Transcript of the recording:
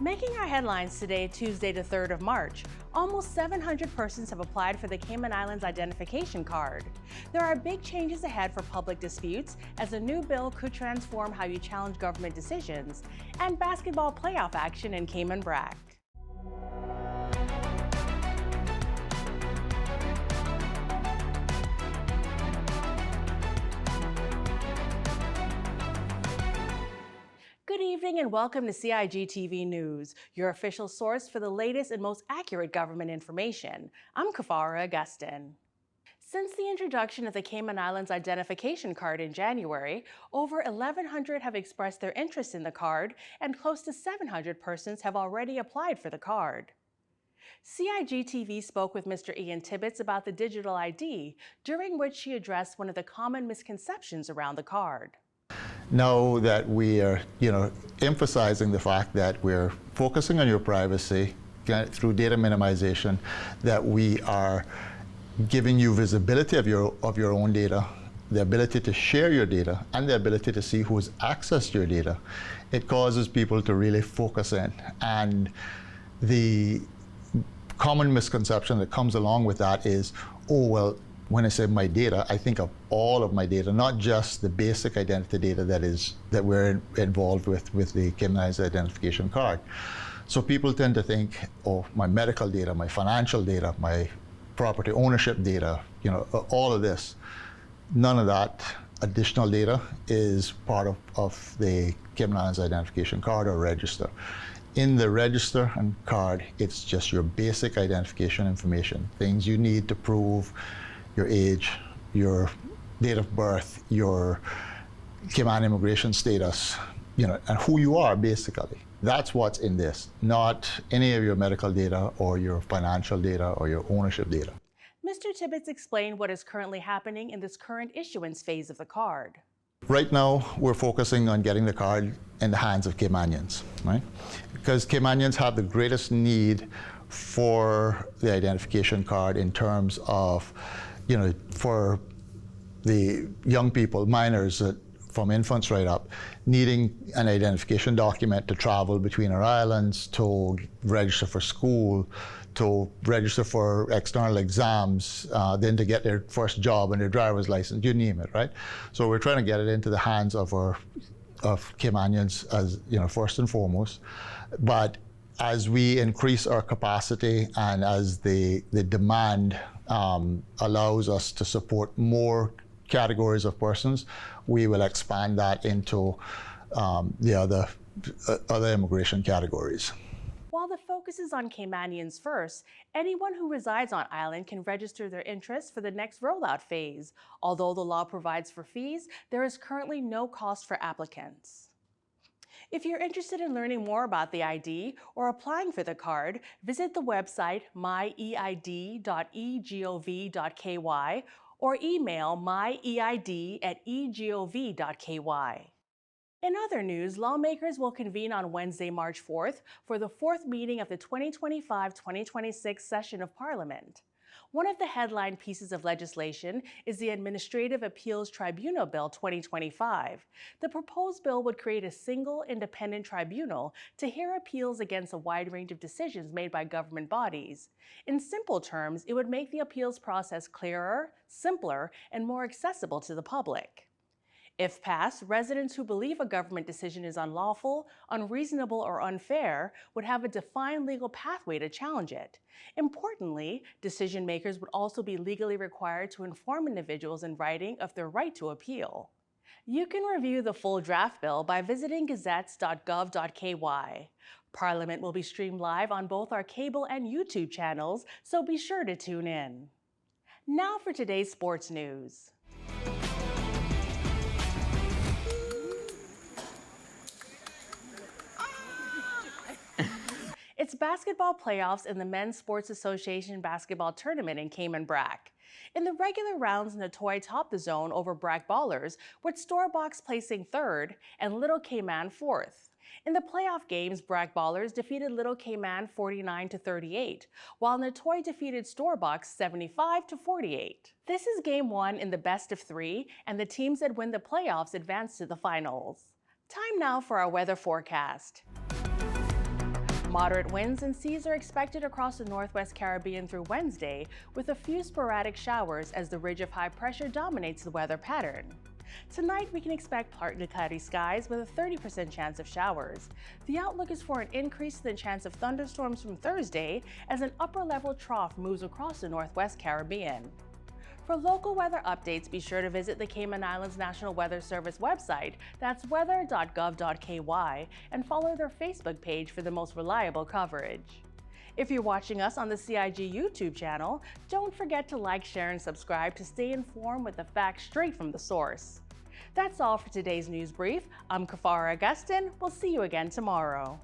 Making our headlines today, Tuesday the 3rd of March, almost 700 persons have applied for the Cayman Islands identification card. There are big changes ahead for public disputes, as a new bill could transform how you challenge government decisions, and basketball playoff action in Cayman Brac. Good evening and welcome to CIGtv News, your official source for the latest and most accurate government information. I'm Kafara Augustin. Since the introduction of the Cayman Islands identification card in January, over 1,100 have expressed their interest in the card and close to 700 persons have already applied for the card. CIGtv spoke with Mr. Ian Tibbetts about the digital ID, during which she addressed one of the common misconceptions around the card. Now that we are, emphasizing the fact that we're focusing on your privacy through data minimization, that we are giving you visibility of your own data, the ability to share your data, and the ability to see who's accessed your data, it causes people to really focus in. And the common misconception that comes along with that is, oh, well, when I say my data, I think of all of my data, not just the basic identity data that we're involved with the Cayman Islands identification card. So people tend to think, oh, my medical data, my financial data, my property ownership data, all of this. None of that additional data is part of the Cayman Islands identification card or register. In the register and card, it's just your basic identification information, things you need to prove your age, your date of birth, your Cayman immigration status, and who you are, basically. That's what's in this, not any of your medical data or your financial data or your ownership data. Mr. Tibbetts explained what is currently happening in this current issuance phase of the card. Right now, we're focusing on getting the card in the hands of Caymanians, right? Because Caymanians have the greatest need for the identification card in terms of for the young people, minors, from infants right up, needing an identification document to travel between our islands, to register for school, to register for external exams, then to get their first job and their driver's license, you name it, right? So we're trying to get it into the hands of Caymanians as, first and foremost. But as we increase our capacity and as the demand allows us to support more categories of persons, we will expand that into the other immigration categories. While the focus is on Caymanians first, anyone who resides on island can register their interest for the next rollout phase. Although the law provides for fees, there is currently no cost for applicants. If you're interested in learning more about the ID or applying for the card, visit the website myeid.egov.ky or email myeid@egov.ky. In other news, lawmakers will convene on Wednesday, March 4th for the fourth meeting of the 2025-2026 session of Parliament. One of the headline pieces of legislation is the Administrative Appeals Tribunal Bill 2025. The proposed bill would create a single independent tribunal to hear appeals against a wide range of decisions made by government bodies. In simple terms, it would make the appeals process clearer, simpler, and more accessible to the public. If passed, residents who believe a government decision is unlawful, unreasonable, or unfair would have a defined legal pathway to challenge it. Importantly, decision makers would also be legally required to inform individuals in writing of their right to appeal. You can review the full draft bill by visiting gazettes.gov.ky. Parliament will be streamed live on both our cable and YouTube channels, so be sure to tune in. Now for today's sports news. It's basketball playoffs in the Men's Sports Association basketball tournament in Cayman Brac. In the regular rounds, Natoy topped the zone over Brac Ballers, with Storebox placing third and Little Cayman fourth. In the playoff games, Brac Ballers defeated Little Cayman 49-38, while Natoy defeated Storebox 75-48. This is game one in the best of three, and the teams that win the playoffs advance to the finals. Time now for our weather forecast. Moderate winds and seas are expected across the Northwest Caribbean through Wednesday, with a few sporadic showers as the ridge of high pressure dominates the weather pattern. Tonight, we can expect partly cloudy skies with a 30% chance of showers. The outlook is for an increase in the chance of thunderstorms from Thursday as an upper-level trough moves across the Northwest Caribbean. For local weather updates, be sure to visit the Cayman Islands National Weather Service website, that's weather.gov.ky, and follow their Facebook page for the most reliable coverage. If you're watching us on the CIG YouTube channel, don't forget to like, share, and subscribe to stay informed with the facts straight from the source. That's all for today's news brief. I'm Kafara Augustin. We'll see you again tomorrow.